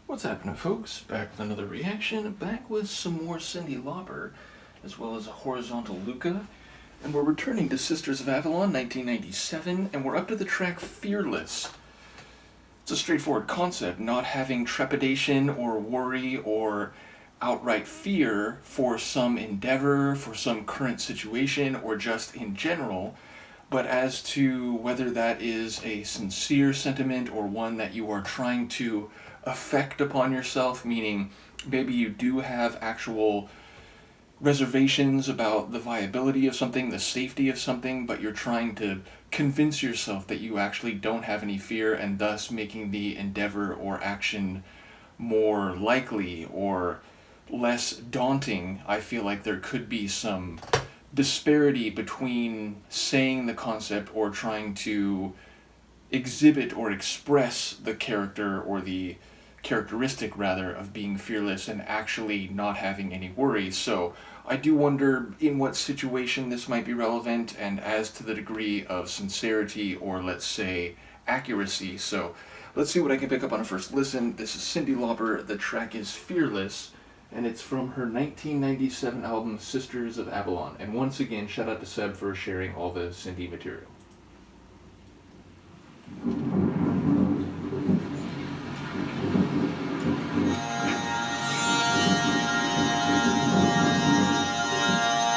What's happening, folks? Back with another reaction, back with some more Cyndi Lauper, as well as a horizontal Luca, and we're returning to Sisters of Avalon, 1997, and we're up to the track Fearless. It's a straightforward concept, not having trepidation or worry or outright fear for some endeavor, for some current situation, or just in general, but as to whether that is a sincere sentiment or one that you are trying to affect upon yourself, meaning maybe you do have actual reservations about the viability of something, the safety of something, but you're trying to convince yourself that you actually don't have any fear, and thus making the endeavor or action more likely or less daunting. I feel like there could be some disparity between saying the concept or trying to exhibit or express the character or the characteristic rather of being fearless and actually not having any worries. So I do wonder in what situation this might be relevant and as to the degree of sincerity or, let's say, accuracy. So let's see what I can pick up on a first listen. This is Cyndi Lauper. The track is Fearless, and it's from her 1997 album Sisters of Avalon. And once again, shout out to Seb for sharing all the Cyndi material.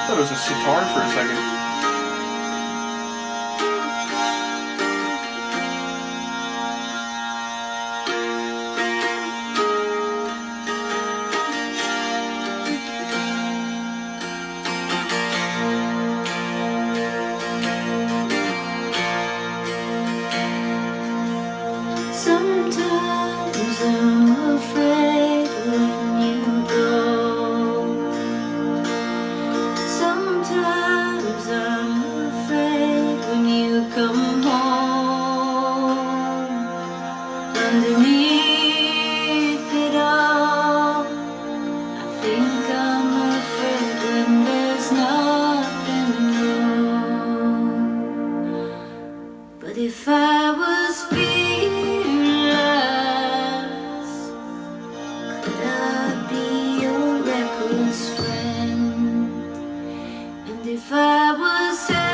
I thought it was a sitar for a second. Sometimes I'm afraid when you go. Sometimes I'm afraid when you come home. Underneath it all, I think I'm afraid when there's nothing wrong. But if I was fearless, could I be your reckless friend? And if I was helpless,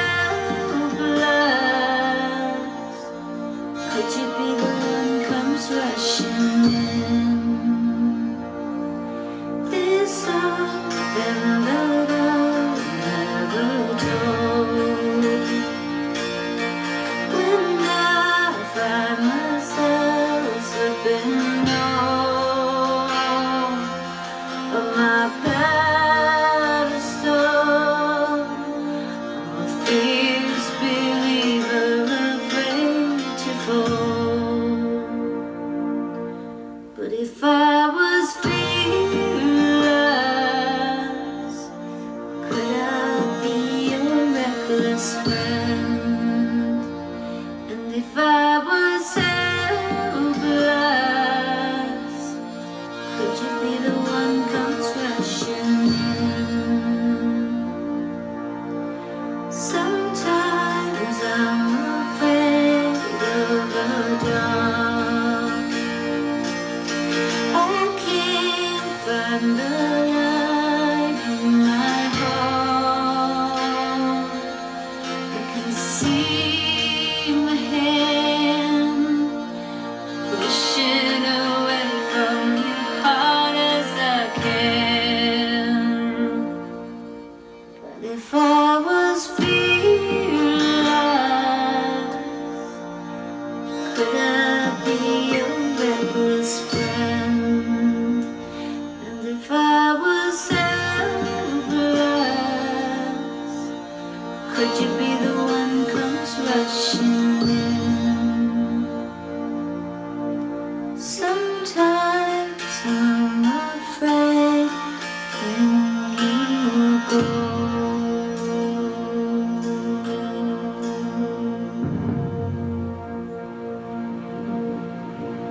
could you be the one comes rushing in? There's something that I've never told. When I find myself slipping off of my pedestal, I'm a fierce believer, afraid to fall. But if I was fearless, could I be your reckless friend? And if I was helpless, could you be the one comes rushing in? Sometimes I'm afraid of the dark. I can't find the light in my heart. I can see my hand pushing away from you hard as I can. But if I was fearless, could I be your reckless friend? And if I was helpless, could you be the one comes rushing in? Sometimes I'm afraid when you go.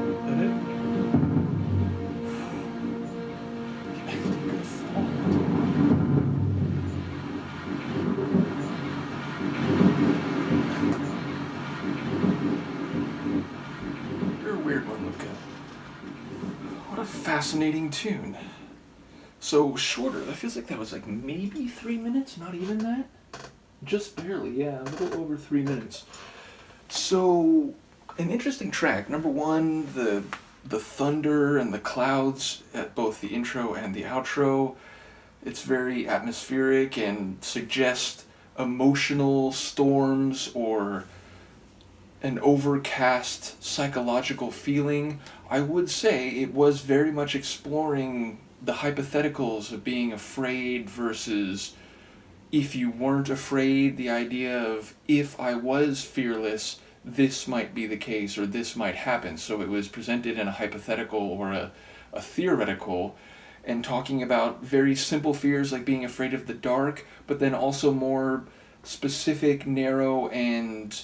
Is that it? a fascinating tune. So shorter, that feels like that was like maybe 3 minutes, not even that? Just barely, yeah, a little over 3 minutes. So, an interesting track. Number one, the thunder and the clouds at both the intro and the outro. It's very atmospheric and suggests emotional storms or an overcast psychological feeling. I would say it was very much exploring the hypotheticals of being afraid versus if you weren't afraid, the idea of if I was fearless, this might be the case or this might happen. So it was presented in a hypothetical or a theoretical, and talking about very simple fears like being afraid of the dark, but then also more specific, narrow, and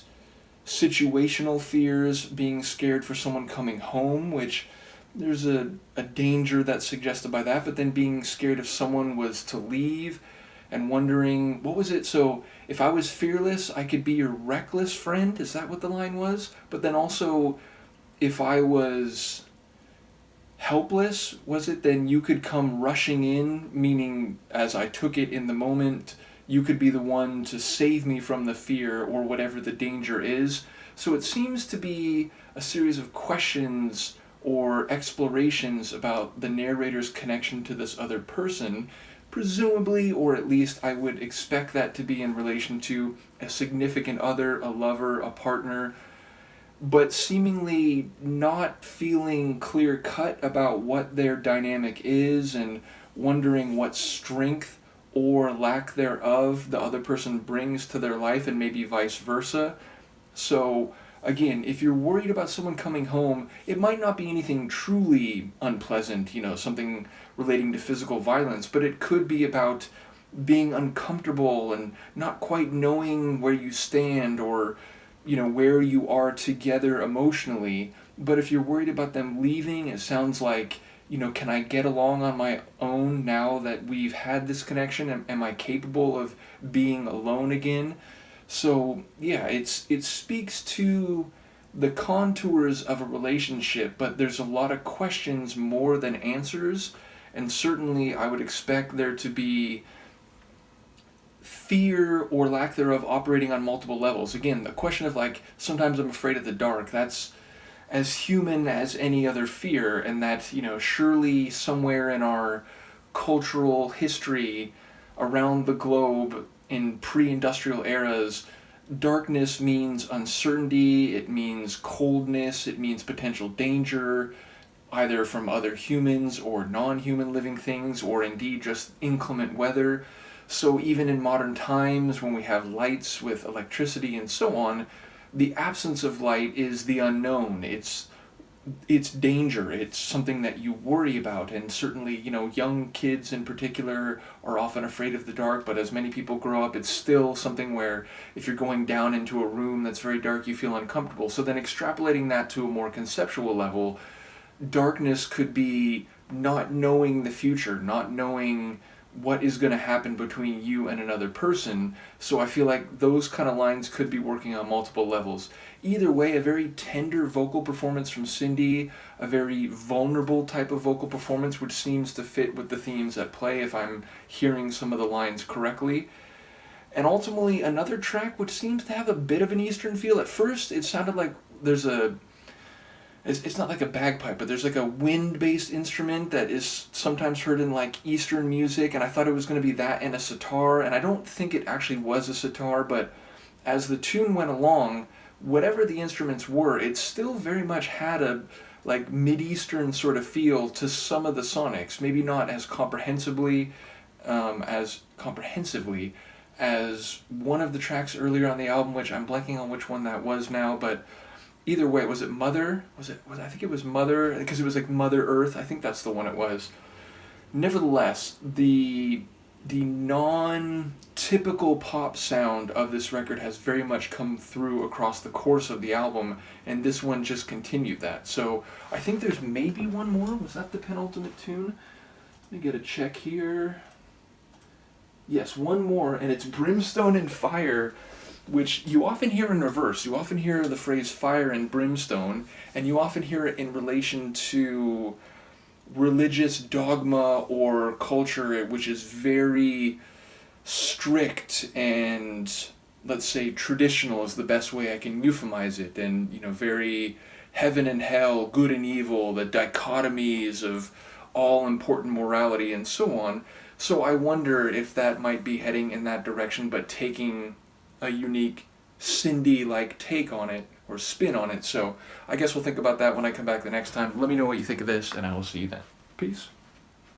situational fears, being scared for someone coming home, which there's a danger that's suggested by that, but then being scared if someone was to leave and wondering, what was it? So, if I was fearless, I could be your reckless friend? Is that what the line was? But then also, if I was helpless, was it? Then you could come rushing in, meaning as I took it in the moment, you could be the one to save me from the fear or whatever the danger is. So it seems to be a series of questions or explorations about the narrator's connection to this other person, presumably, or at least I would expect that to be in relation to a significant other, a lover, a partner, but seemingly not feeling clear-cut about what their dynamic is and wondering what strength or lack thereof the other person brings to their life, and maybe vice versa. So, again, if you're worried about someone coming home, it might not be anything truly unpleasant, something relating to physical violence, but it could be about being uncomfortable and not quite knowing where you stand or, where you are together emotionally. But if you're worried about them leaving, it sounds like, can I get along on my own now that we've had this connection? Am I capable of being alone again? So, yeah, it speaks to the contours of a relationship, but there's a lot of questions more than answers, and certainly I would expect there to be fear or lack thereof operating on multiple levels. Again, the question of sometimes I'm afraid of the dark, that's as human as any other fear, and that, surely somewhere in our cultural history around the globe in pre-industrial eras, darkness means uncertainty, it means coldness, it means potential danger, either from other humans or non-human living things, or indeed just inclement weather. So even in modern times, when we have lights with electricity and so on, the absence of light is the unknown. It's danger. It's something that you worry about, and certainly, young kids in particular are often afraid of the dark, but as many people grow up, it's still something where if you're going down into a room that's very dark, you feel uncomfortable. So then extrapolating that to a more conceptual level, darkness could be not knowing the future, not knowing what is going to happen between you and another person. So I feel like those kind of lines could be working on multiple levels. Either way, a very tender vocal performance from Cyndi, a very vulnerable type of vocal performance, which seems to fit with the themes at play if I'm hearing some of the lines correctly. And ultimately, another track which seems to have a bit of an Eastern feel. At first, it sounded like there's it's not like a bagpipe, but there's like a wind-based instrument that is sometimes heard in Eastern music, and I thought it was going to be that and a sitar, and I don't think it actually was a sitar, but as the tune went along, whatever the instruments were, it still very much had a mid-Eastern sort of feel to some of the sonics, maybe not as comprehensively as one of the tracks earlier on the album, which I'm blanking on which one that was now, but either way, was it Mother? I think it was Mother, because it was Mother Earth. I think that's the one it was. Nevertheless, the non-typical pop sound of this record has very much come through across the course of the album, and this one just continued that. So I think there's maybe one more. Was that the penultimate tune? Let me get a check here. Yes, one more, and it's Brimstone and Fire, which you often hear in reverse. You often hear the phrase fire and brimstone, and you often hear it in relation to religious dogma or culture which is very strict and, let's say, traditional is the best way I can euphemize it, and very heaven and hell, good and evil, the dichotomies of all important morality and so on. So I wonder if that might be heading in that direction, but taking a unique Cyndi-like take on it, or spin on it. So I guess we'll think about that when I come back the next time. Let me know what you think of this, and I will see you then. Peace.